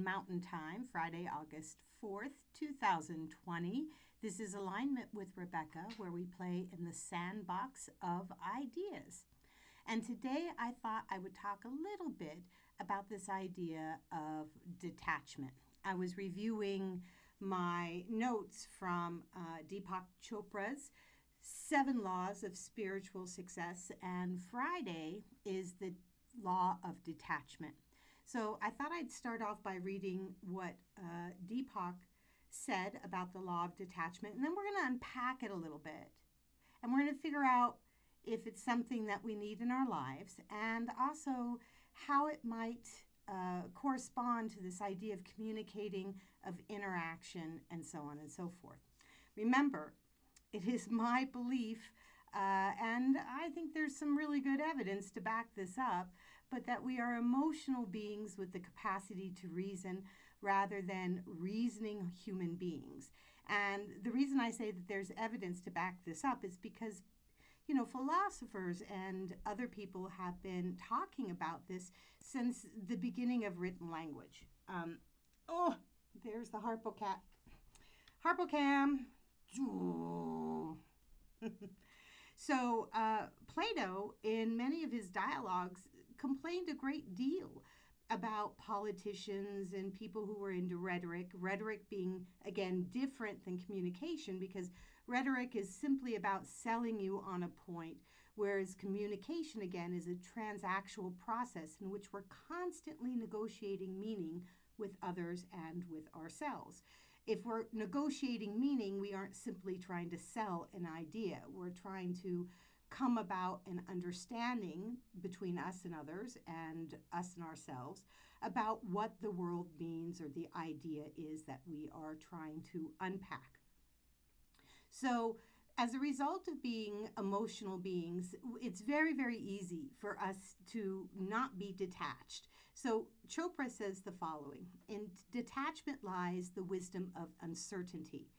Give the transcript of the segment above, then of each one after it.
Mountain Time, Friday, August 4th, 2020. This is Alignment with Rebecca, where we play in the sandbox of ideas. And today I thought I would talk a little bit about this idea of detachment. I was reviewing my notes from Deepak Chopra's 7 Laws of Spiritual Success, and Friday is the law of detachment. So I thought I'd start off by reading what Deepak said about the law of detachment, and then we're going to unpack it a little bit. And we're going to figure out if it's something that we need in our lives, and also how it might correspond to this idea of communicating, of interaction, and so on and so forth. Remember, it is my belief, and I think there's some really good evidence to back this up, but that we are emotional beings with the capacity to reason rather than reasoning human beings. And the reason I say that there's evidence to back this up is because philosophers and other people have been talking about this since the beginning of written language. There's the Harpocat. Harpocam. So Plato, in many of his dialogues, complained a great deal about politicians and people who were into rhetoric. Rhetoric being, again, different than communication, because rhetoric is simply about selling you on a point, whereas communication, again, is a transactional process in which we're constantly negotiating meaning with others and with ourselves. If we're negotiating meaning, we aren't simply trying to sell an idea. We're trying to come about an understanding between us and others and us and ourselves about what the world means or the idea is that we are trying to unpack. So as a result of being emotional beings, it's very, very easy for us to not be detached. So Chopra says the following: in detachment lies the wisdom of uncertainty.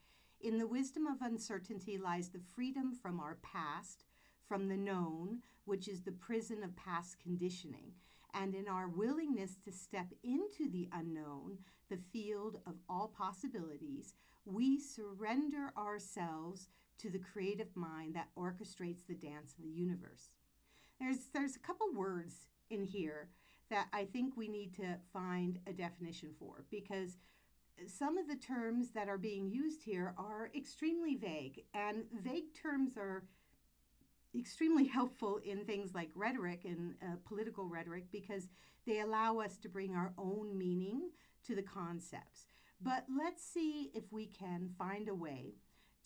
In the wisdom of uncertainty lies the freedom from our past, from the known, which is the prison of past conditioning, and in our willingness to step into the unknown, the field of all possibilities, we surrender ourselves to the creative mind that orchestrates the dance of the universe. There's a couple words in here that I think we need to find a definition for, because some of the terms that are being used here are extremely vague, and vague terms are extremely helpful in things like rhetoric and political rhetoric, because they allow us to bring our own meaning to the concepts. But let's see if we can find a way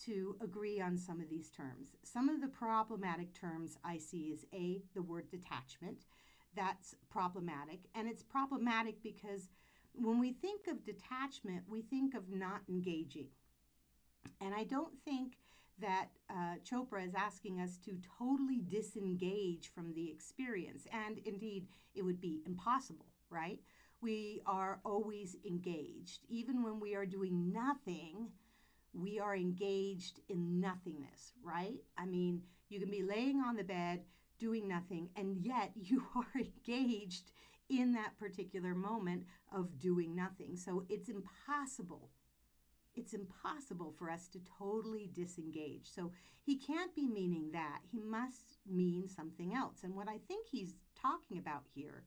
to agree on some of these terms. Some of the problematic terms I see is the word detachment. That's problematic, and it's problematic because when we think of detachment, we think of not engaging. And I don't think that Chopra is asking us to totally disengage from the experience. And indeed, it would be impossible, right? We are always engaged. Even when we are doing nothing, we are engaged in nothingness, right? I mean, you can be laying on the bed doing nothing, and yet you are engaged in that particular moment of doing nothing. So it's impossible for us to totally disengage. So he can't be meaning that. He must mean something else. And what I think he's talking about here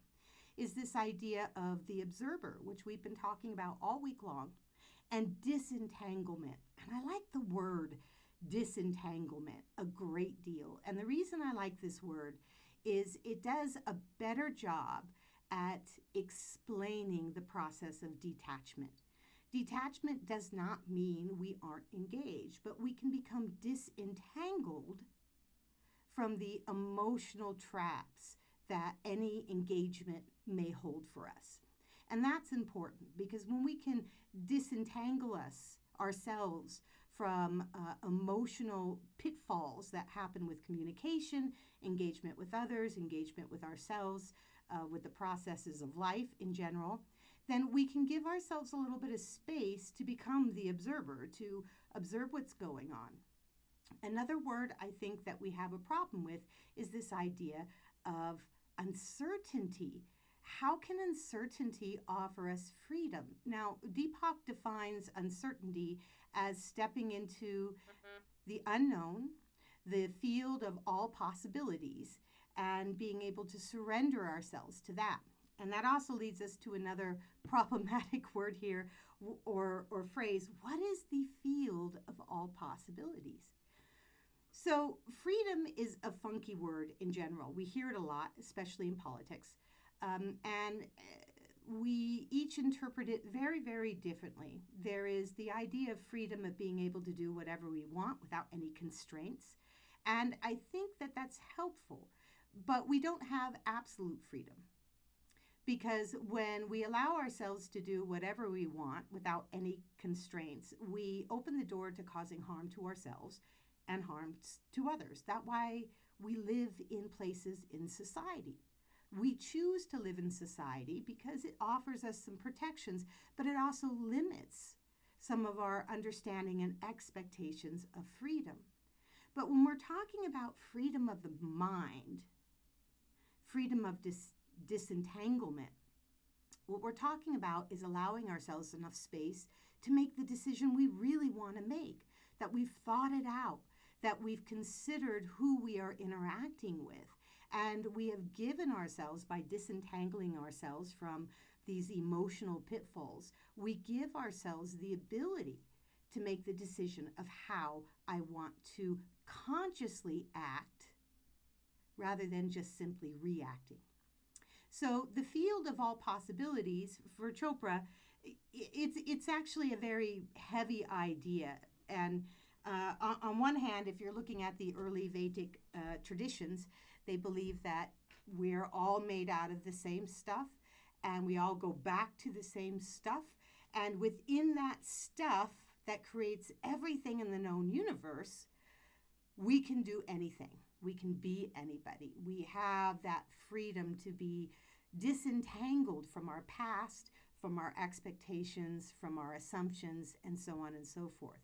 is this idea of the observer, which we've been talking about all week long, and disentanglement. And I like the word disentanglement a great deal. And the reason I like this word is it does a better job at explaining the process of detachment. Detachment does not mean we aren't engaged, but we can become disentangled from the emotional traps that any engagement may hold for us. And that's important, because when we can disentangle ourselves from emotional pitfalls that happen with communication, engagement with others, engagement with ourselves, with the processes of life in general, then we can give ourselves a little bit of space to become the observer, to observe what's going on. Another word I think that we have a problem with is this idea of uncertainty. How can uncertainty offer us freedom? Now, Deepak defines uncertainty as stepping into the unknown, the field of all possibilities, and being able to surrender ourselves to that. And that also leads us to another problematic word here, or phrase. What is the field of all possibilities? So, freedom is a funky word in general. We hear it a lot, especially in politics. And we each interpret it very, very differently. There is the idea of freedom of being able to do whatever we want without any constraints. And I think that that's helpful. But we don't have absolute freedom. Because when we allow ourselves to do whatever we want without any constraints, we open the door to causing harm to ourselves and harm to others. That's why we live in places in society. We choose to live in society because it offers us some protections, but it also limits some of our understanding and expectations of freedom. But when we're talking about freedom of the mind, freedom of disentanglement, what we're talking about is allowing ourselves enough space to make the decision we really want to make, that we've thought it out, that we've considered who we are interacting with. And we have given ourselves, by disentangling ourselves from these emotional pitfalls, we give ourselves the ability to make the decision of how I want to consciously act rather than just simply reacting. So the field of all possibilities for Chopra, it's actually a very heavy idea. And on one hand, if you're looking at the early Vedic traditions, they believe that we're all made out of the same stuff and we all go back to the same stuff. And within that stuff that creates everything in the known universe, we can do anything. We can be anybody. We have that freedom to be disentangled from our past, from our expectations, from our assumptions, and so on and so forth.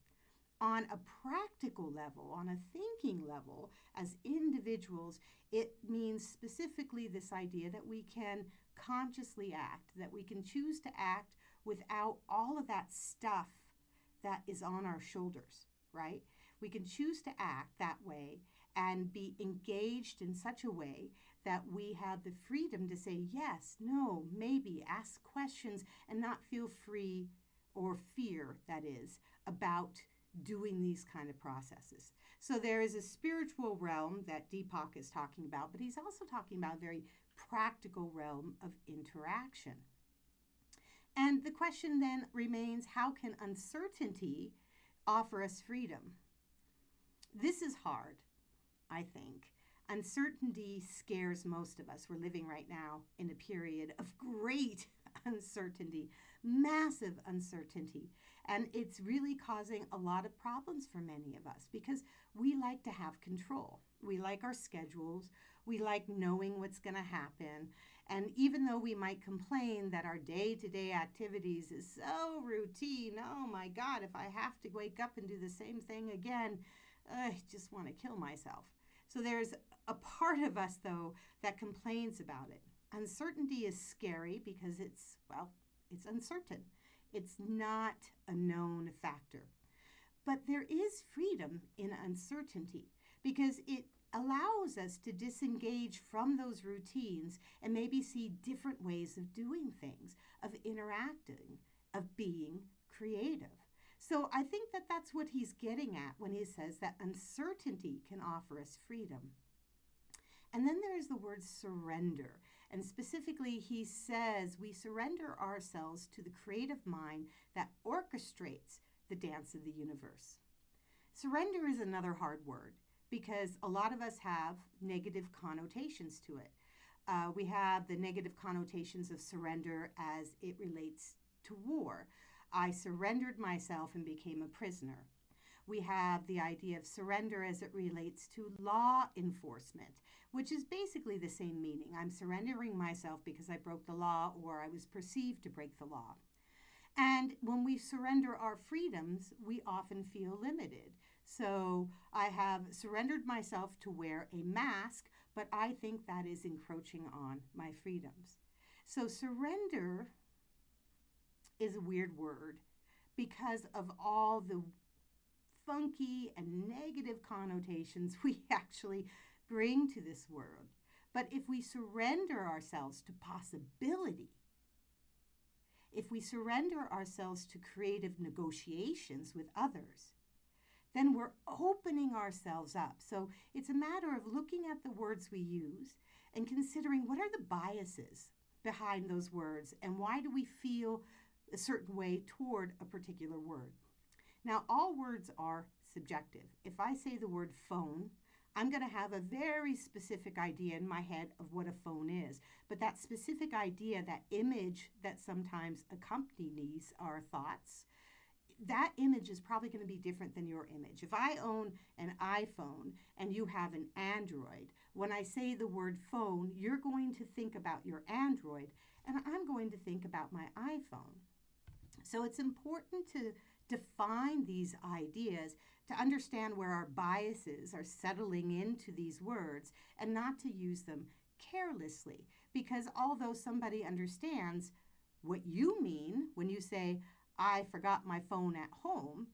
On a practical level, on a thinking level, as individuals, it means specifically this idea that we can consciously act, that we can choose to act without all of that stuff that is on our shoulders, right? We can choose to act that way and be engaged in such a way that we have the freedom to say yes, no, maybe, ask questions, and not feel free or fear, that is, about doing these kind of processes. So there is a spiritual realm that Deepak is talking about, but he's also talking about a very practical realm of interaction. And the question then remains, how can uncertainty offer us freedom? This is hard, I think. Uncertainty scares most of us. We're living right now in a period of great uncertainty, massive uncertainty. And it's really causing a lot of problems for many of us because we like to have control. We like our schedules. We like knowing what's going to happen. And even though we might complain that our day-to-day activities is so routine, oh my God, if I have to wake up and do the same thing again, I just want to kill myself. So there's a part of us, though, that complains about it. Uncertainty is scary because it's uncertain. It's not a known factor. But there is freedom in uncertainty because it allows us to disengage from those routines and maybe see different ways of doing things, of interacting, of being creative. So I think that that's what he's getting at when he says that uncertainty can offer us freedom. And then there is the word surrender. And specifically, he says we surrender ourselves to the creative mind that orchestrates the dance of the universe. Surrender is another hard word because a lot of us have negative connotations to it. We have the negative connotations of surrender as it relates to war. I surrendered myself and became a prisoner. We have the idea of surrender as it relates to law enforcement, which is basically the same meaning. I'm surrendering myself because I broke the law or I was perceived to break the law. And when we surrender our freedoms, we often feel limited. So I have surrendered myself to wear a mask, but I think that is encroaching on my freedoms. So surrender is a weird word because of all the funky and negative connotations we actually bring to this word. But if we surrender ourselves to possibility, if we surrender ourselves to creative negotiations with others, then we're opening ourselves up. So it's a matter of looking at the words we use and considering what are the biases behind those words and why do we feel a certain way toward a particular word. Now, all words are subjective. If I say the word phone, I'm going to have a very specific idea in my head of what a phone is. But that specific idea, that image that sometimes accompanies our thoughts, that image is probably going to be different than your image. If I own an iPhone and you have an Android, when I say the word phone, you're going to think about your Android and I'm going to think about my iPhone. So it's important to define these ideas, to understand where our biases are settling into these words and not to use them carelessly. Because although somebody understands what you mean when you say, I forgot my phone at home,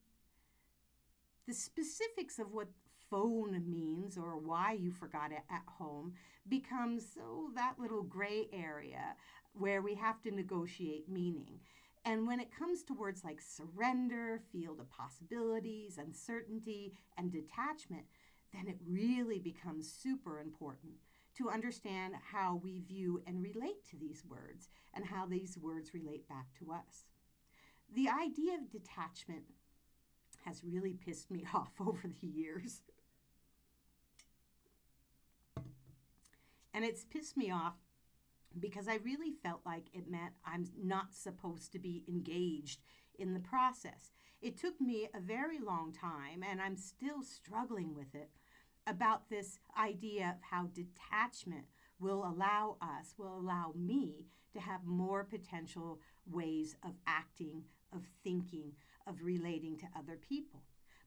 the specifics of what phone means or why you forgot it at home becomes that little gray area where we have to negotiate meaning. And when it comes to words like surrender, field of possibilities, uncertainty, and detachment, then it really becomes super important to understand how we view and relate to these words and how these words relate back to us. The idea of detachment has really pissed me off over the years. And it's pissed me off because I really felt like it meant I'm not supposed to be engaged in the process. It took me a very long time, and I'm still struggling with it, about this idea of how detachment will allow me to have more potential ways of acting, of thinking, of relating to other people.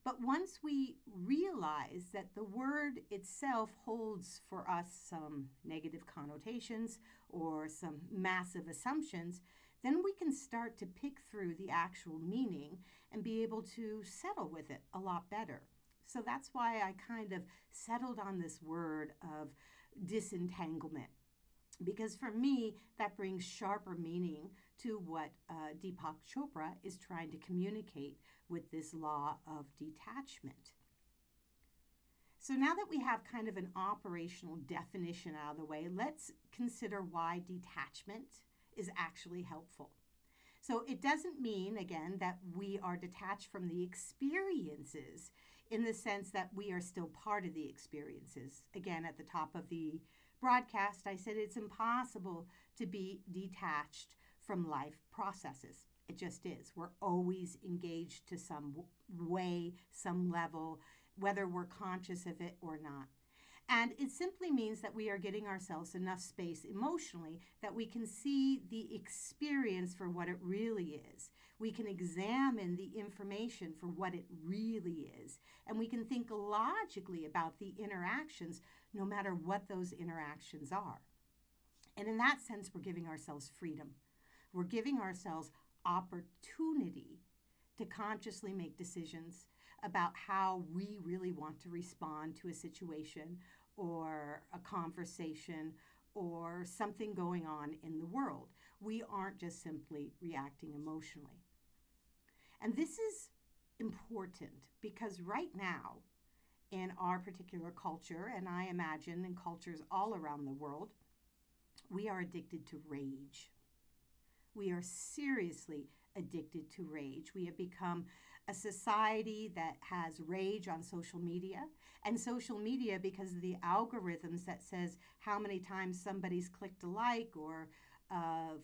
But once we realize that the word itself holds for us some negative connotations or some massive assumptions, then we can start to pick through the actual meaning and be able to settle with it a lot better. So that's why I kind of settled on this word of disentanglement. Because for me, that brings sharper meaning to what Deepak Chopra is trying to communicate with this law of detachment. So now that we have kind of an operational definition out of the way, let's consider why detachment is actually helpful. So it doesn't mean, again, that we are detached from the experiences in the sense that we are still part of the experiences. Again, at the top of the broadcast, I said it's impossible to be detached from life processes. It just is. We're always engaged to some way, some level, whether we're conscious of it or not. And it simply means that we are getting ourselves enough space emotionally that we can see the experience for what it really is. We can examine the information for what it really is. And we can think logically about the interactions, no matter what those interactions are. And in that sense, we're giving ourselves freedom. We're giving ourselves opportunity to consciously make decisions about how we really want to respond to a situation or a conversation or something going on in the world. We aren't just simply reacting emotionally. And this is important because right now, in our particular culture, and I imagine in cultures all around the world, we are addicted to rage. We are seriously addicted to rage. We have become a society that has rage on social media. And social media, because of the algorithms that says how many times somebody's clicked a like or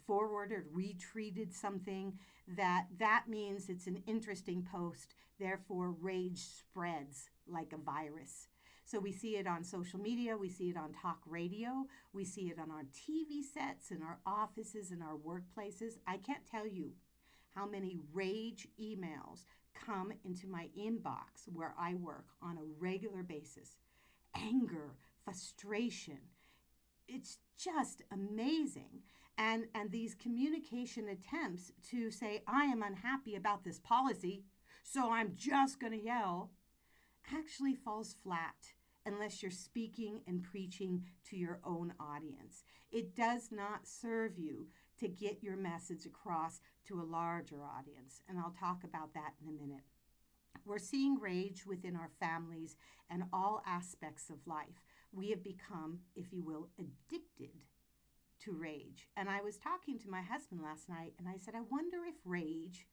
forwarded, retweeted something, that means it's an interesting post. Therefore, rage spreads like a virus. So we see it on social media, we see it on talk radio, we see it on our TV sets, in our offices, in our workplaces. I can't tell you how many rage emails come into my inbox where I work on a regular basis. Anger, frustration. It's just amazing. And these communication attempts to say, I am unhappy about this policy, so I'm just going to yell, actually falls flat unless you're speaking and preaching to your own audience. It does not serve you to get your message across to a larger audience. And I'll talk about that in a minute. We're seeing rage within our families and all aspects of life. We have become, if you will, addicted to rage. And I was talking to my husband last night and I said, I wonder if rage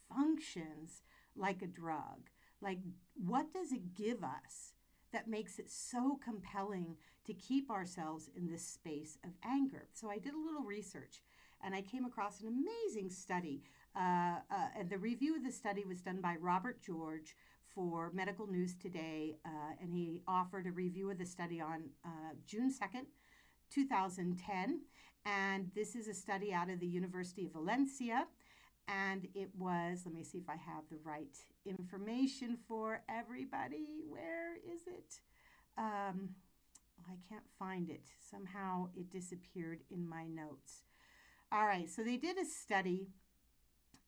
functions like a drug. Like, what does it give us that makes it so compelling to keep ourselves in this space of anger? So I did a little research and I came across an amazing study. And the review of the study was done by Robert George for Medical News Today, and he offered a review of the study on June 2nd, 2010. And this is a study out of the University of Valencia. And it was, let me see if I have the right information for everybody. Where is it? I can't find it. Somehow it disappeared in my notes. All right, so they did a study,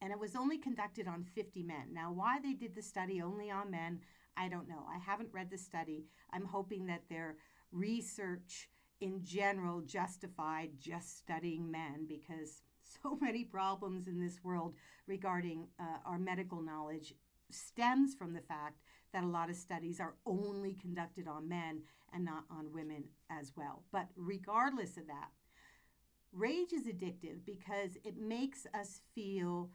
and it was only conducted on 50 men. Now, why they did the study only on men, I don't know. I haven't read the study. I'm hoping that their research in general justified just studying men, because so many problems in this world regarding our medical knowledge stems from the fact that a lot of studies are only conducted on men and not on women as well. But regardless of that, rage is addictive because it makes us feel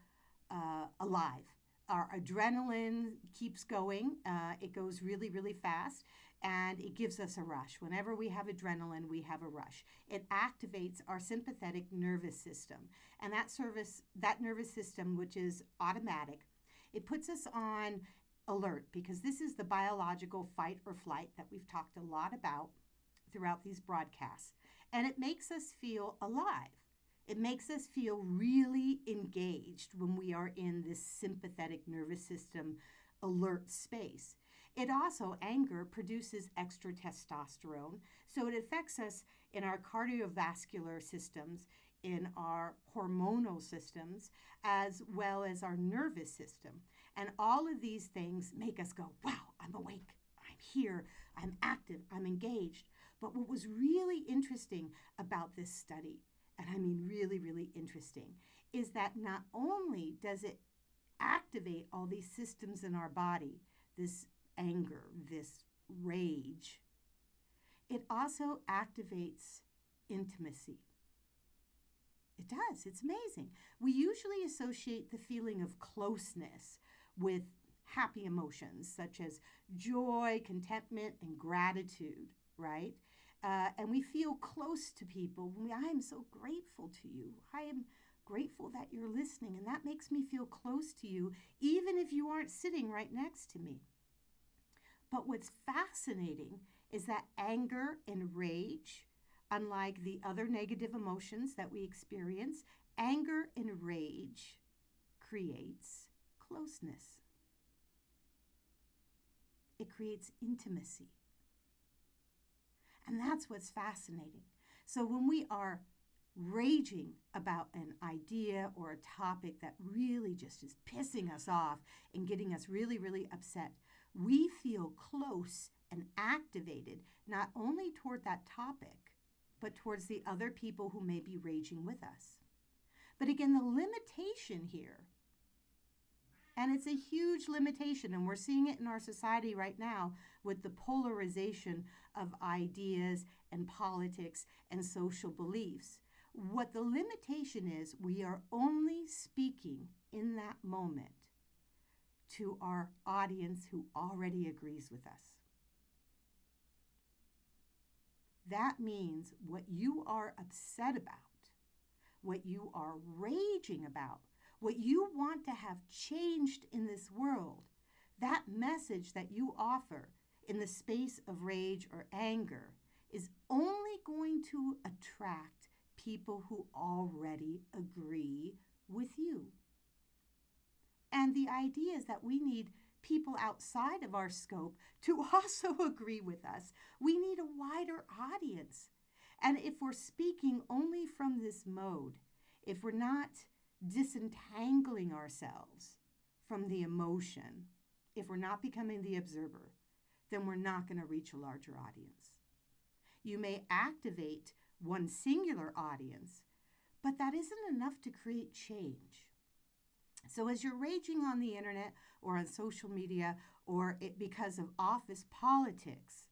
alive. Our adrenaline keeps going. It goes really, really fast, and it gives us a rush. Whenever we have adrenaline, we have a rush. It activates our sympathetic nervous system, and that nervous system, which is automatic, it puts us on alert because this is the biological fight or flight that we've talked a lot about throughout these broadcasts, and it makes us feel alive. It makes us feel really engaged when we are in this sympathetic nervous system alert space. It also, anger produces extra testosterone, so it affects us in our cardiovascular systems, in our hormonal systems, as well as our nervous system. And all of these things make us go, wow, I'm awake, I'm here, I'm active, I'm engaged. But what was really interesting about this study, and I mean really, really interesting, is that not only does it activate all these systems in our body, this anger, this rage, it also activates intimacy. It does. It's amazing. We usually associate the feeling of closeness with happy emotions such as joy, contentment, and gratitude, right? And we feel close to people when I am so grateful to you. I am grateful that you're listening, and that makes me feel close to you, even if you aren't sitting right next to me. But what's fascinating is that anger and rage, unlike the other negative emotions that we experience, anger and rage creates closeness. It creates intimacy. And that's what's fascinating. So when we are raging about an idea or a topic that really just is pissing us off and getting us really, really upset, we feel close and activated not only toward that topic, but towards the other people who may be raging with us. But again, the limitation here, and it's a huge limitation, and we're seeing it in our society right now with the polarization of ideas and politics and social beliefs. What the limitation is, we are only speaking in that moment to our audience who already agrees with us. That means what you are upset about, what you are raging about, what you want to have changed in this world, that message that you offer in the space of rage or anger is only going to attract people who already agree with you. And the idea is that we need people outside of our scope to also agree with us. We need a wider audience. And if we're speaking only from this mode, if we're not disentangling ourselves from the emotion, if we're not becoming the observer, then we're not going to reach a larger audience. You may activate one singular audience, but that isn't enough to create change. So as you're raging on the internet or on social media or because of office politics,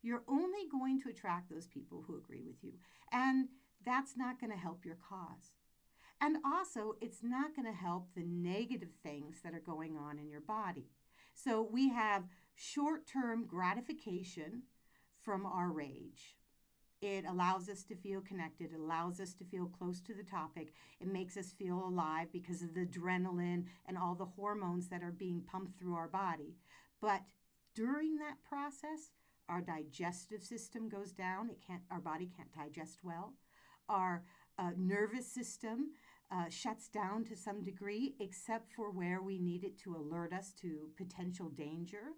you're only going to attract those people who agree with you. And that's not going to help your cause. And also, it's not going to help the negative things that are going on in your body. So we have short-term gratification from our rage. It allows us to feel connected. It allows us to feel close to the topic. It makes us feel alive because of the adrenaline and all the hormones that are being pumped through our body. But during that process, our digestive system goes down. Our body can't digest well. Our nervous system shuts down to some degree, except for where we need it to alert us to potential danger.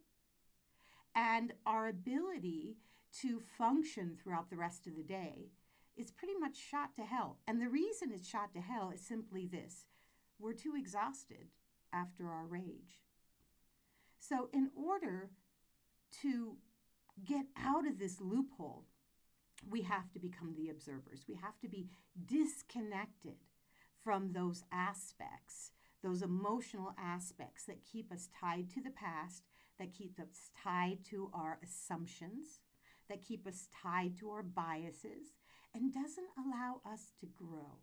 And our ability to function throughout the rest of the day is pretty much shot to hell. And the reason it's shot to hell is simply this: we're too exhausted after our rage. So in order to get out of this loophole, we have to become the observers. We have to be disconnected from those aspects, those emotional aspects that keep us tied to the past, that keep us tied to our assumptions, that keep us tied to our biases, and doesn't allow us to grow.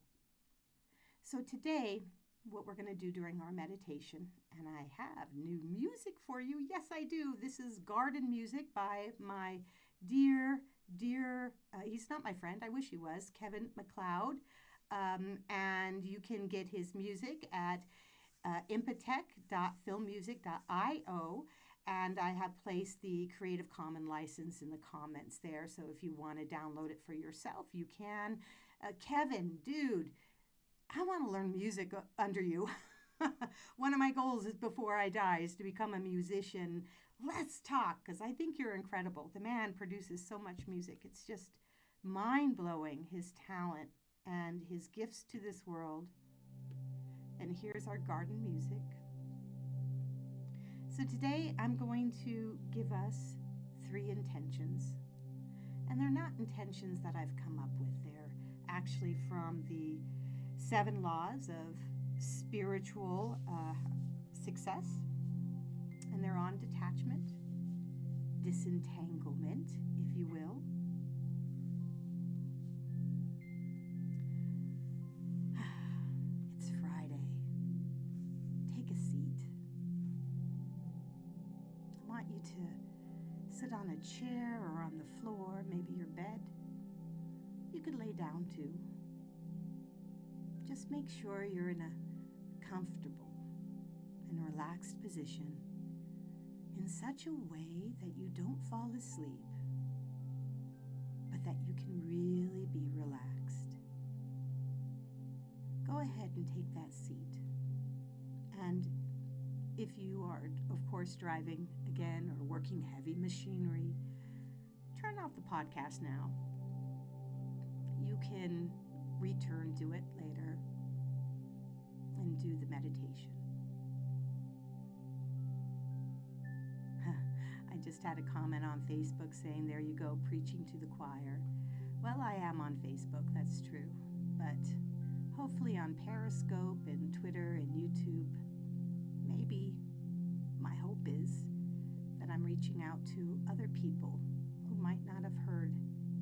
So today, what we're going to do during our meditation, and I have new music for you. Yes, I do. This is garden music by my dear, he's not my friend, I wish he was, Kevin MacLeod. And you can get his music at impatech.filmmusic.io. And I have placed the Creative Commons license in the comments there. So if you want to download it for yourself, you can. Kevin, dude, I want to learn music under you. One of my goals is before I die is to become a musician. Let's talk, because I think you're incredible. The man produces so much music. It's just mind-blowing, his talent and his gifts to this world. And here's our garden music. So today I'm going to give us 3 intentions. And they're not intentions that I've come up with. They're actually from the 7 laws of spiritual success. And they're on detachment, disentanglement, if you will. It's Friday. Take a seat. I want you to sit on a chair or on the floor, maybe your bed. You could lay down too. Just make sure you're in a comfortable and relaxed position in such a way that you don't fall asleep, but that you can really be relaxed. Go ahead and take that seat. And if you are, of course, driving again or working heavy machinery, turn off the podcast now. You can return to it later and do the meditation. I just had a comment on Facebook saying, there you go, preaching to the choir. Well, I am on Facebook, that's true. But hopefully on Periscope and Twitter and YouTube, maybe my hope is that I'm reaching out to other people who might not have heard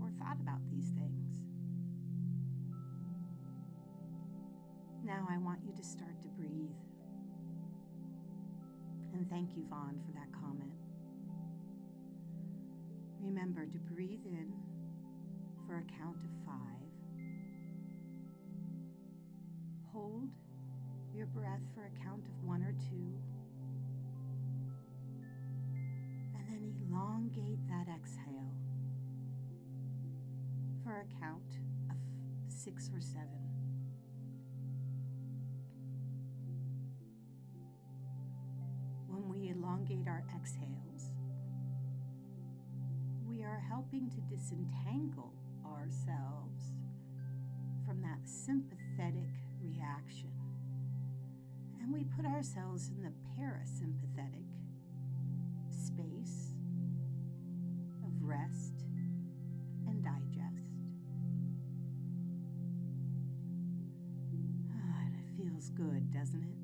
or thought about these things. Now I want you to start to breathe. And thank you, Vaughn, for that comment. Remember to breathe in for a count of 5. Hold your breath for a count of 1 or 2. And then elongate that exhale for a count of 6 or 7. When we elongate our exhales, we are helping to disentangle ourselves from that sympathetic reaction, and we put ourselves in the parasympathetic space of rest and digest. And it feels good, doesn't it?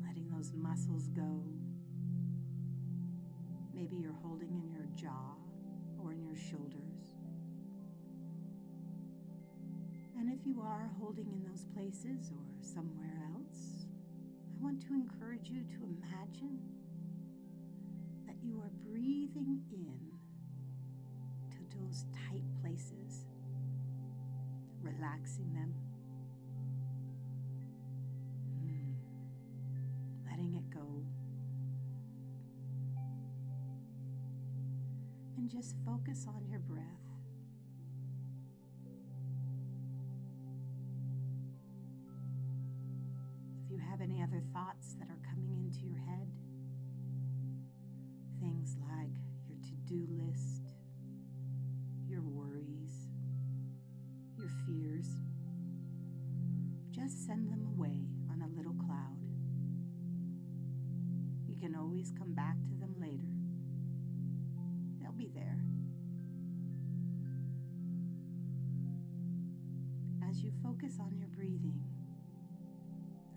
Letting those muscles go. Maybe you're holding in your jaw or in your shoulders. And if you are holding in those places or somewhere else, I want to encourage you to imagine that you are breathing in to those tight places, relaxing them, letting it go. And just focus on your breath. If you have any other thoughts that are coming into your head, things like your to-do list, your worries, your fears, just send them away on a little cloud. You can always come back to them later. They'll be there. As you focus on your breathing,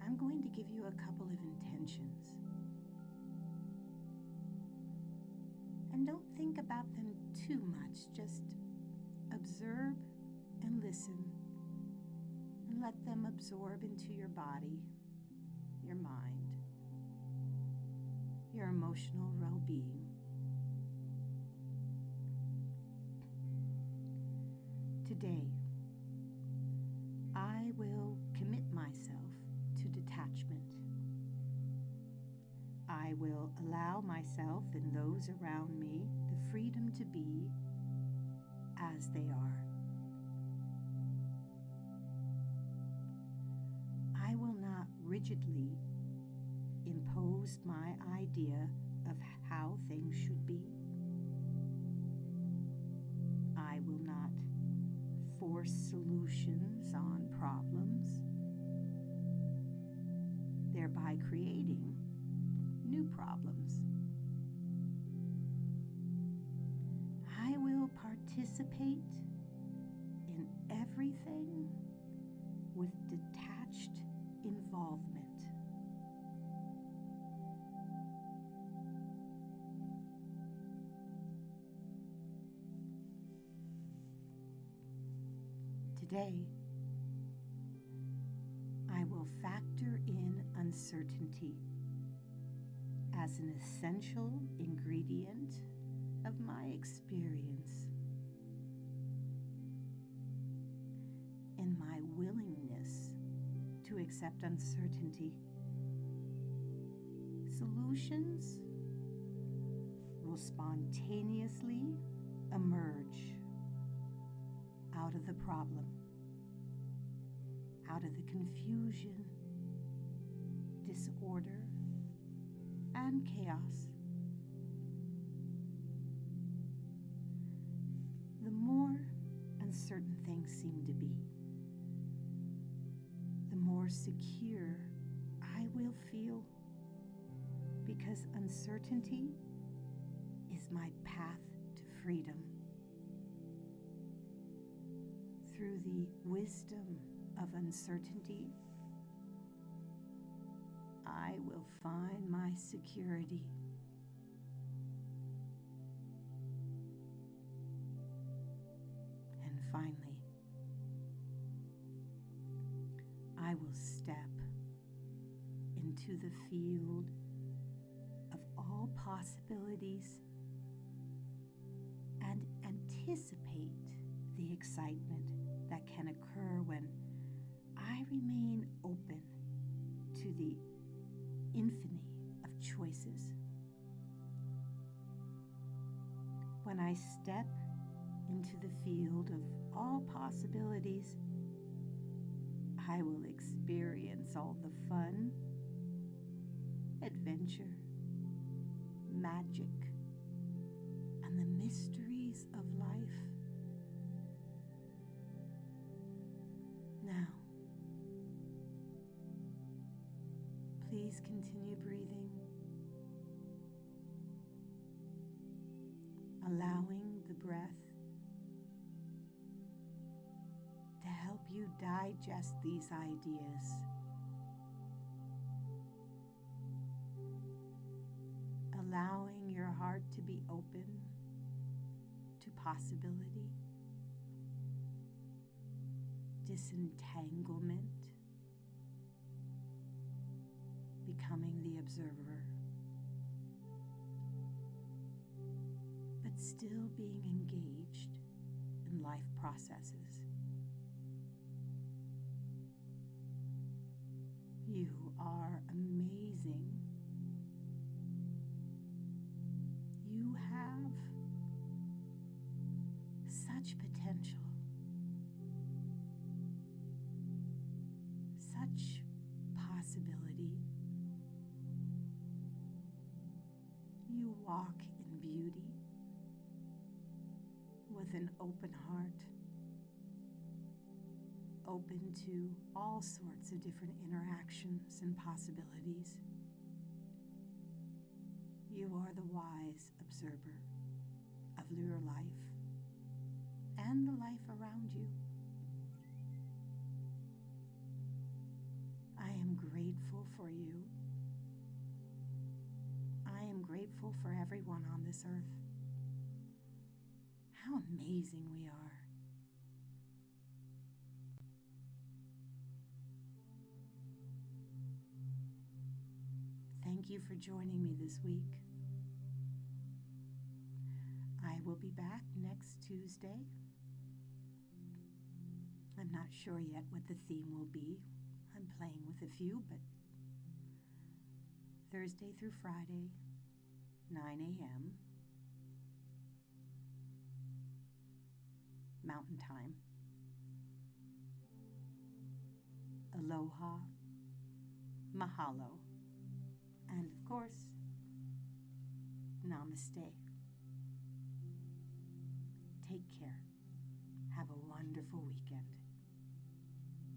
I'm going to give you a couple of intentions. And don't think about them too much. Just observe and listen and let them absorb into your body, your mind, your emotional well-being. Today, I will commit myself to detachment. I will allow myself and those around me the freedom to be as they are. I will not rigidly impose my idea of how things should be. I will not force solutions on problems, thereby creating new problems. I will participate in everything with detached involvement. Today, I will factor in uncertainty as an essential ingredient of my experience. In my willingness to accept uncertainty, solutions will spontaneously emerge out of the problem, out of the confusion, disorder, and chaos. The more uncertain things seem to be, the more secure I will feel, because uncertainty is my path to freedom. Through the wisdom of uncertainty, I will find my security. And finally, I will step into the field of all possibilities and anticipate the excitement that can occur when I remain open to the infinity of choices. When I step into the field of all possibilities, I will experience all the fun, adventure, magic, and the mysteries of life Please continue breathing, allowing the breath to help you digest these ideas. Allowing your heart to be open to possibility, disentanglement, becoming the observer, but still being engaged in life processes. You are amazing. You have such potential, such possibility. You walk in beauty with an open heart, open to all sorts of different interactions and possibilities. You are the wise observer of your life and the life around you. I am grateful for you. I am grateful for everyone on this earth. How amazing we are. Thank you for joining me this week. I will be back next Tuesday. I'm not sure yet what the theme will be. I'm playing with a few, but Thursday through Friday, 9 a.m. Mountain Time. Aloha, mahalo, and of course, namaste. Take care. Have a wonderful weekend.